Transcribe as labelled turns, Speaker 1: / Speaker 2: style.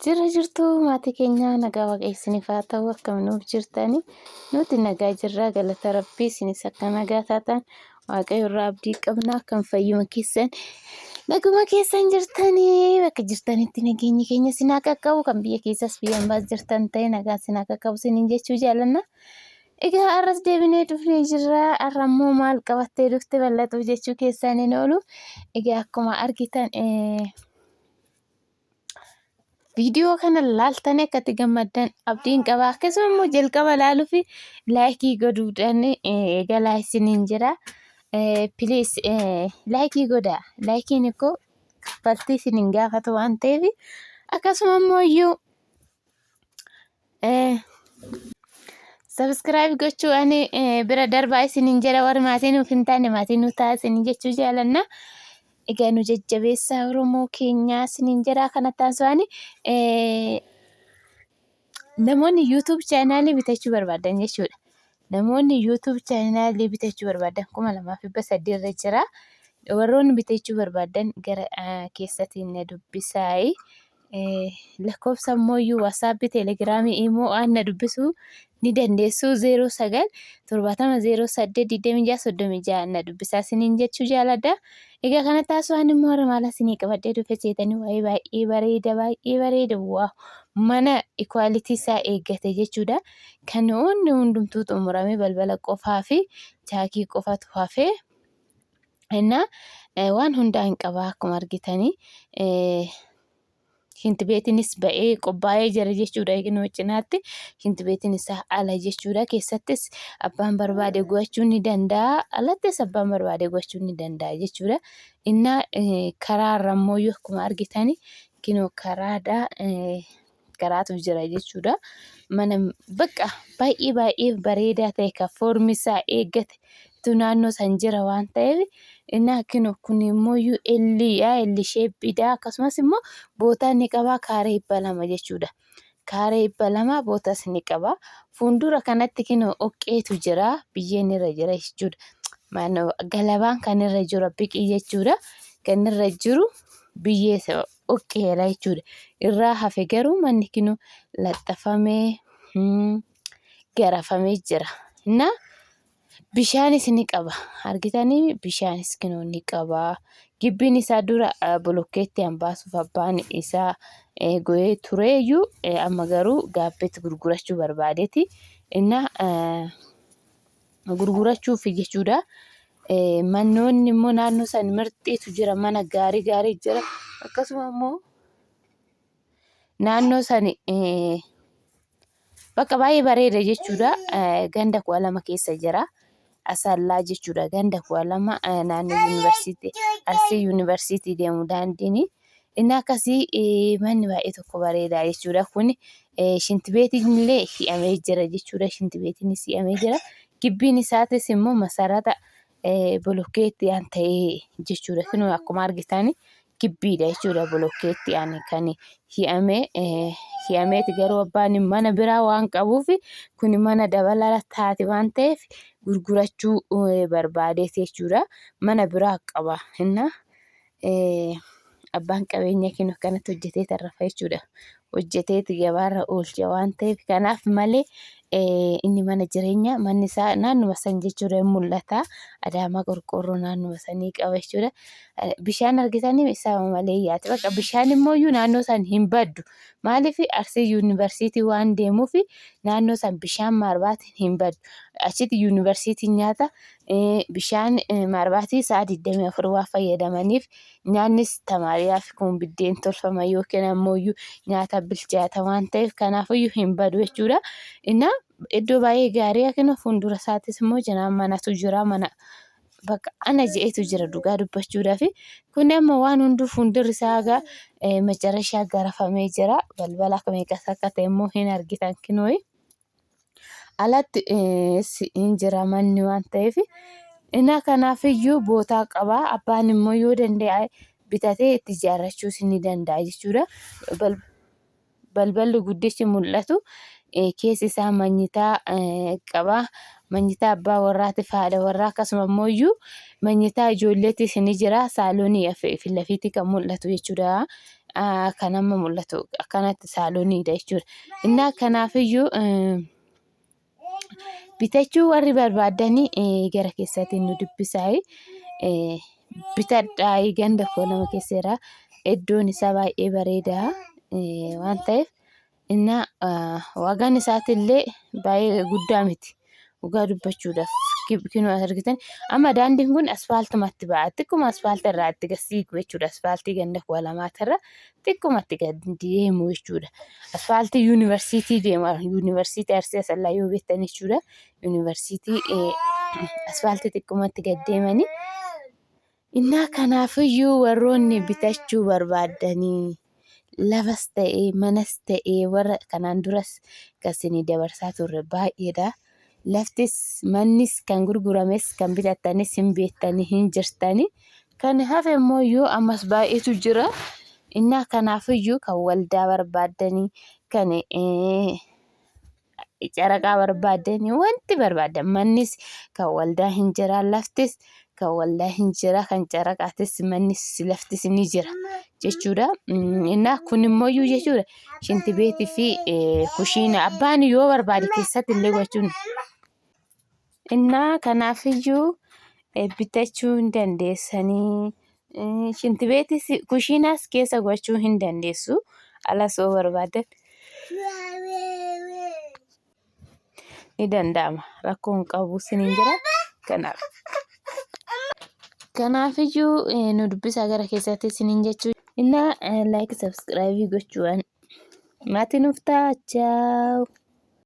Speaker 1: Jirra jirtuu maatii keenya nagaa waaqessaniif haa ta'u akkam nuuf jirtani nuti nagaa jirraa galata rabbii isinis akka nagaa taatan waaqayyo irraa abdii qabna kan fayyuma keessan naguma keessan jirtanii bakka jirtanitti nageenyi keenya sinaa qaqqabu kan biyya keessas biyya ambaas jirtan ta'e nagaa sinaa qaqqabu siniin jechuu jaalanna. Egaa arras deebinee dhufnee jirra arrammoo maal qabattee dhufte bal'atuuf jechuu keessaan hin oolu. Egaa akkuma argitan viidiyoo kana laaltanii akkatti gammaddan abdiin qaba. Akkasuma immoo jalqaba laaluu fi laayikii godhuudhaan eegalaa isiniin jira. Please laayikii godhaa. Laayikiin koo kaffaltii isiniin gaafatu waan ta'eef akkasuma immoo iyyuu subscribe gochuudhaan bira darbaa isiniin jira. Warri maatii nuuf hin taane maatii nu ta'a isiniin jechuu jaalanna. Egaa nu jajjabeessaa Oromoo keenyaa isiniin jira. Kanatti taasifani namoonni YouTube chaanaalii bitachuu barbaadan jechuudha. Namoonni YouTube chaanaalii bitachuu barbaadan 2300 irra jira. Warroonni bitachuu barbaadan gara keessatiin na dubbisaa. Lakkoofsa immoo WhatsApp, Telegram, Imo na dubbisuu ni dandeessu 09 70 08 26 36 na dubbisaa isiniin jechuu jaaladha. Egaa kana taasifaan immoo har'a maal isinii qabadhee dhufe jettanii baay'ee bareeda mana equality isaa eeggate jechuudha. Kan hundumtuu xumuramee balbala qofaa fi chaakii qofatu hafee waan hundaa hin qaba akkuma argitanii. Shinti beetinis ba'ee qophaa'ee jira jechuudha. Eegnu cinaatti shinti beetiin isaa ala jechuudha. Keessattis abbaan barbaade gochuu ni danda'a. Alattis abbaan barbaade gochuu ni danda'a jechuudha. Inna karaa irrammoo akkuma argitanii kinoo karaadha. Karaatu jira jechuudha. Mana bakka baay'ee bareedaa ta'e kan foormi isaa eeggate naannoo san jira waan ta'eef inna kinoo kun immoo L shapeidha. Akkasumas immoo bootaan ni qaba kaaree 200 jechuudha. Kaaree 200 bootas ni qaba. Fuuldura kanatti kinoo oqqeetu jira. Biyyeen irra jira jechuudha. Galabaan kan irra jiru biqii jechuudha. Kan irra jiru biyyee oqqeedha jechuudha. Irraa hafe garuu manni kinoo laxxafamee garafamee jira. Bishaanis ni qaba. Argitanii bishaanis kinoo ni qaba. Gibbiin isaa dura bolokkeetti hambaasuuf abbaan isaa go'ee tureeyyuu amma garuu gaabbeetti gurgurachuu barbaadeeti. Gurgurachuuf jechuudha. Mannoonni immoo naannoo san mirxiitu jira. Mana gaarii jira. Akkasuma immoo naannoo san bakka baay'ee bareeda jechuudha. Ganda 2 keessa jira. Asallaa jechuudha. Ganda 2 naannoo yuunivarsiitii Arsii yuunivarsiitii deemu daandiin inni akkasii manni baay'ee tokko bareeda jechuudha. Kun shinti beetiin illee hidhamee jira jechuudha. Shinti beetiinis hidhamee jira. Gibbiin isaatis immoo masarata bolokkeetti aan ta'ee jechuudha. Kun akkuma argitan gibbiidha jechuudha. Bolokkeetti aan kan hidhameeti garuu abbaan mana biraa waan qabuuf kun mana dabalaa taate waan ta'eef gurgurachuu barbaadeeti jechuudha. Mana biraa qaba. Abbaan qabeenya kinoo kanatti hojjetee tarrafa jechuudha. Hojjeteeti gabaarra oolcha waan ta'eef kanaaf malee inni mana jireenya manni isaa naannuma san jechuudha hin mul'ata. Adaamaa qorqoorroo naannuma sanii qaba jechuudha. Bishaan argitanii isaa malee yaate bakka bishaan immoo naannoo san hin baddu. Maaliif Arsii yuunivarsiitii waan deemuuf naannoo san bishaan maarbaatiin hin baddu. Achitti yuunivarsiitiin nyaata bishaan maarbaatii sa'a 24 waan fayyadamaniif nyaannis tamaariyaaf kun biddeen tolfama yookiin ammoo nyaata bilchaata waan ta'eef kanaafiyyuu hin badu jechuudha. Iddoo baay'ee gaarii akkana fuuldura isaatis immoo cinaan manatu jira. Mana bakka ana je'eetu jira dhugaa dubbachuudhaaf. Kun amma waan hunduu fuuldurri isaa macarashaa garafamee jira. Balbala meeqas akka ta'e immoo hin argitan kinoo. Alatti hin jira manni waan ta'eef kanaafiyyuu bootaa qaba. Abbaan immoo yoo danda'e bitatee itti ijaarrachuus ni danda'a jechuudha. Balballi guddichi mul'atu keessi isaa manyitaa qaba. Manyitaa abbaa warraatiif haadha warraa akkasuma immoo manyitaa ijoolleettis ni jira. Saaloonii fi lafiitti kan mul'atu jechuudha. kan amma mul'atu akkanatti saalooniidha jechuudha. Innaa kanaafiyyuu bitachuu warri barbaadanii gara keessaatiin nu dubbisaa bitadhaa ganda koo nama keesseera iddoon isaa baay'ee bareedaa waan ta'eef innaa waagaan isaatillee baay'ee guddaa miti dhugaa dubbachuudhaaf kinu argitan amma daandiin kun asfaaltumatti ba'a xiqquma asfaaltii irraa itti gasiigu jechuudha asfaaltii ganda koo lamaatarra xiqqumatti gadi deemu jechuudha asfaaltii yuunivarsiitii deema yuunivarsiitii Arsii Asallaa yoo beektan jechuudha yuunivarsiitii asfaaltii xiqqumatti gad deemanii innaa kanaafiyyuu warroonni bitachuu barbaadanii lafas ta'ee manas ta'ee warra kanaan duras kasinii dabarsaa turre baay'eedha. Laftis mannis kan gurgurames kan bitattanis hin beektanii hin jirtanii kan hafe immoo yoo ammas baay'eetu jira innaa kanaafiyyuu kan waldaa barbaadanii kan caraqaa barbaadanii wanti barbaadan mannis kan waldaa hin jira laftis kan waldaa hin jira kan caraqaatis mannis laftis ni jira jechuudha. Innaa kun immoo jechuudha shinti beetii fi kushiina abbaan yoo barbaade keessatti illee gochuun innaa kanaafiyyuu bitachuu hin dandeessanii shinti beetis kushiinaas keessa gochuu hin dandeessu alas yoo barbaadan ni danda'ama rakkoon qabu siniin jira kanaafiyyuu nu dubbisaa gara keessatti siniin jechuu innaa like subscribe gochuun maatii nuuf ta'a.